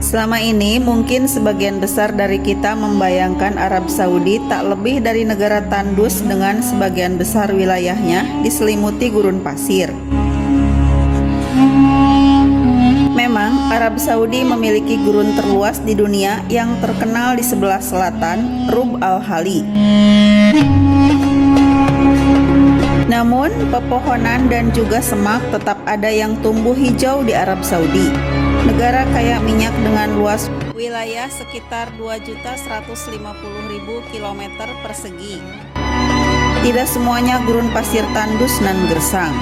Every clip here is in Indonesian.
Selama ini mungkin sebagian besar dari kita membayangkan Arab Saudi tak lebih dari negara tandus dengan sebagian besar wilayahnya diselimuti gurun pasir. Memang Arab Saudi memiliki gurun terluas di dunia yang terkenal di sebelah selatan, Rub al-Khali. Namun, pepohonan dan juga semak tetap ada yang tumbuh hijau di Arab Saudi, negara kaya minyak dengan luas wilayah sekitar 2.150.000 km persegi. Tidak semuanya gurun pasir tandus dan gersang.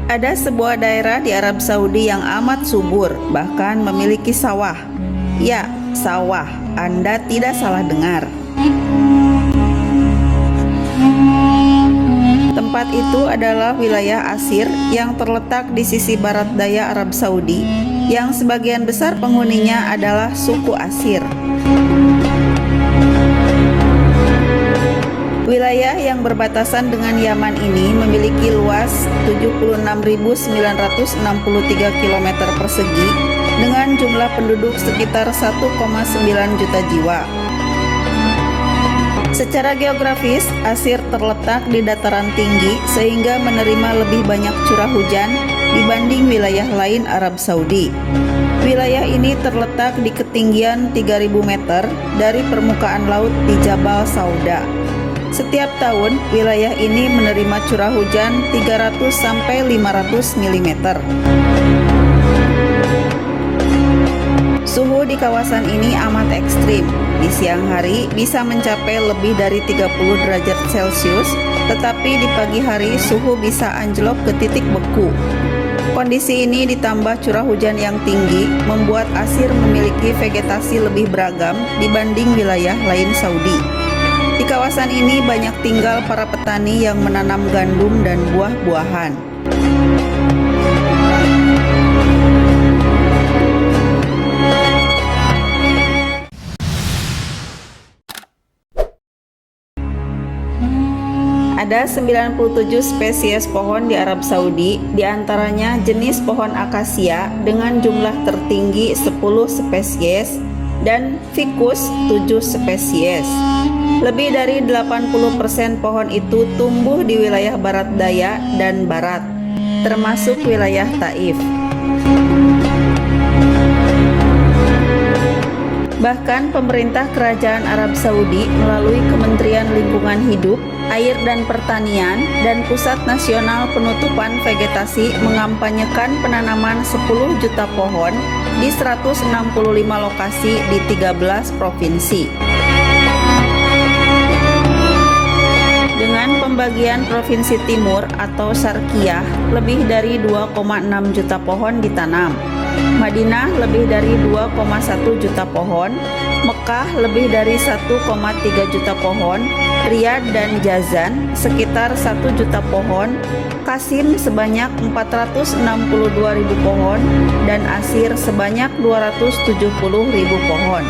Ada sebuah daerah di Arab Saudi yang amat subur, bahkan memiliki sawah. Ya, sawah. Anda tidak salah dengar. Tempat itu adalah wilayah Asir yang terletak di sisi barat daya Arab Saudi, yang sebagian besar penghuninya adalah suku Asir. Wilayah yang berbatasan dengan Yaman ini memiliki luas 76.963 km persegi dengan jumlah penduduk sekitar 1,9 juta jiwa. Secara geografis, Asir terletak di dataran tinggi sehingga menerima lebih banyak curah hujan dibanding wilayah lain Arab Saudi. Wilayah ini terletak di ketinggian 3.000 meter dari permukaan laut di Jabal Sauda. Setiap tahun, wilayah ini menerima curah hujan 300 sampai 500 mm. Suhu di kawasan ini amat ekstrim. Di siang hari bisa mencapai lebih dari 30 derajat Celcius, tetapi di pagi hari suhu bisa anjlok ke titik beku. Kondisi ini ditambah curah hujan yang tinggi membuat Asir memiliki vegetasi lebih beragam dibanding wilayah lain Saudi. Di kawasan ini banyak tinggal para petani yang menanam gandum dan buah-buahan. Ada 97 spesies pohon di Arab Saudi, diantaranya jenis pohon akasia dengan jumlah tertinggi 10 spesies dan ficus 7 spesies. Lebih dari 80% pohon itu tumbuh di wilayah barat daya dan barat, termasuk wilayah Taif. Bahkan pemerintah Kerajaan Arab Saudi melalui Kementerian Lingkungan Hidup, Air dan Pertanian dan Pusat Nasional Penutupan Vegetasi mengampanyekan penanaman 10 juta pohon di 165 lokasi di 13 provinsi. Dengan pembagian Provinsi Timur atau Syarqiyah, lebih dari 2,6 juta pohon ditanam. Madinah lebih dari 2,1 juta pohon, Mekah lebih dari 1,3 juta pohon, Riyadh dan Jazan sekitar 1 juta pohon, Qasim sebanyak 462.000 pohon, dan Asir sebanyak 270.000 pohon.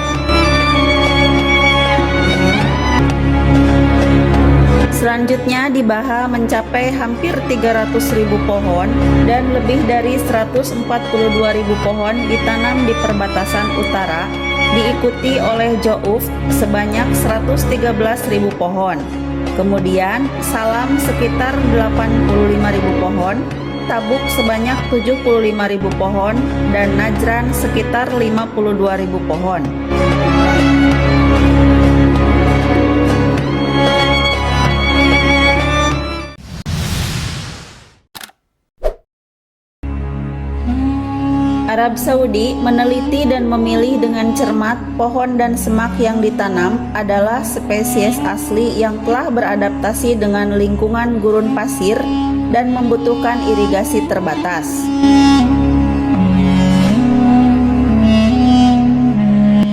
Selanjutnya di Baha mencapai hampir 300.000 pohon dan lebih dari 142.000 pohon ditanam di perbatasan utara, diikuti oleh Jo'uf sebanyak 113.000 pohon. Kemudian Salam sekitar 85.000 pohon, Tabuk sebanyak 75.000 pohon, dan Najran sekitar 52.000 pohon. Arab Saudi meneliti dan memilih dengan cermat pohon dan semak yang ditanam adalah spesies asli yang telah beradaptasi dengan lingkungan gurun pasir dan membutuhkan irigasi terbatas.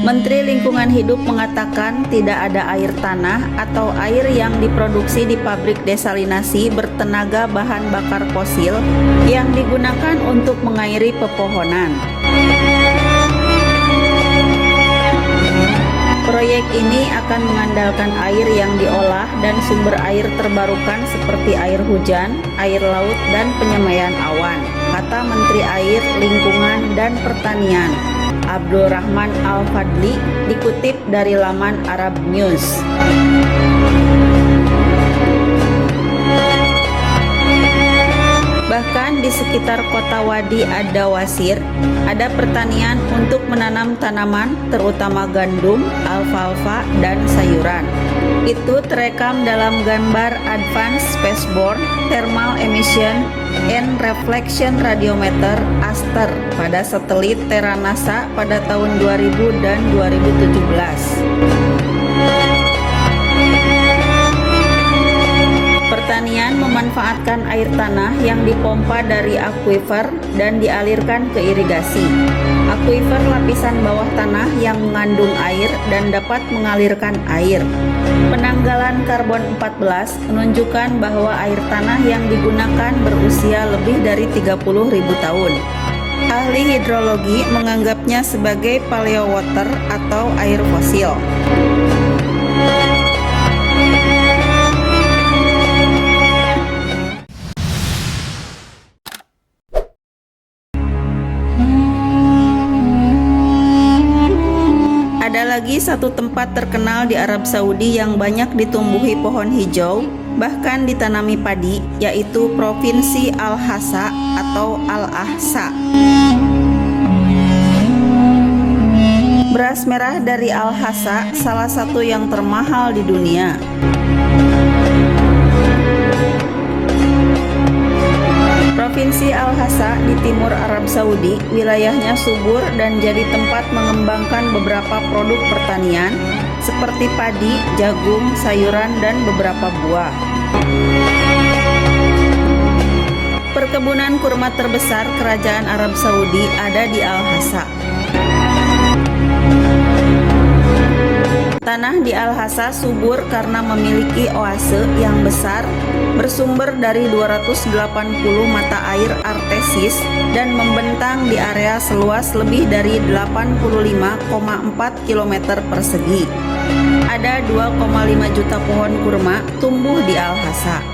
Menteri Lingkungan Hidup mengatakan tidak ada air tanah atau air yang diproduksi di pabrik desalinasi bertenaga bahan bakar fosil yang digunakan untuk mengairi pepohonan. Proyek ini akan mengandalkan air yang diolah dan sumber air terbarukan seperti air hujan, air laut, dan penyemaian awan, kata Menteri Air, Lingkungan, dan Pertanian, Abdul Rahman Al-Fadli, dikutip dari laman Arab News. Bahkan di sekitar kota Wadi Ad-Dawasir, ada pertanian untuk menanam tanaman terutama gandum, alfalfa, dan sayuran. Itu terekam dalam gambar Advanced Spaceborne Thermal Emission and Reflection Radiometer (ASTER) pada satelit Terra NASA pada tahun 2000 dan 2017. Pertanian memanfaatkan air tanah yang dipompa dari akuifer dan dialirkan ke irigasi. Akuifer lapisan bawah tanah yang mengandung air dan dapat mengalirkan air. Penanggalan karbon 14 menunjukkan bahwa air tanah yang digunakan berusia lebih dari 30.000 tahun. Ahli hidrologi menganggapnya sebagai paleowater atau air fosil. Ada lagi satu tempat terkenal di Arab Saudi yang banyak ditumbuhi pohon hijau, bahkan ditanami padi, yaitu Provinsi Al-Hasa atau Al-Ahsa. Beras merah dari Al-Hasa salah satu yang termahal di dunia. Provinsi Al-Hasa di timur Arab Saudi, wilayahnya subur dan jadi tempat mengembangkan beberapa produk pertanian seperti padi, jagung, sayuran, dan beberapa buah. Perkebunan kurma terbesar Kerajaan Arab Saudi ada di Al-Hasa. Tanah di Al-Hasa subur karena memiliki oase yang besar, bersumber dari 280 mata air artesis dan membentang di area seluas lebih dari 85,4 km persegi. Ada 2,5 juta pohon kurma tumbuh di Al-Hasa.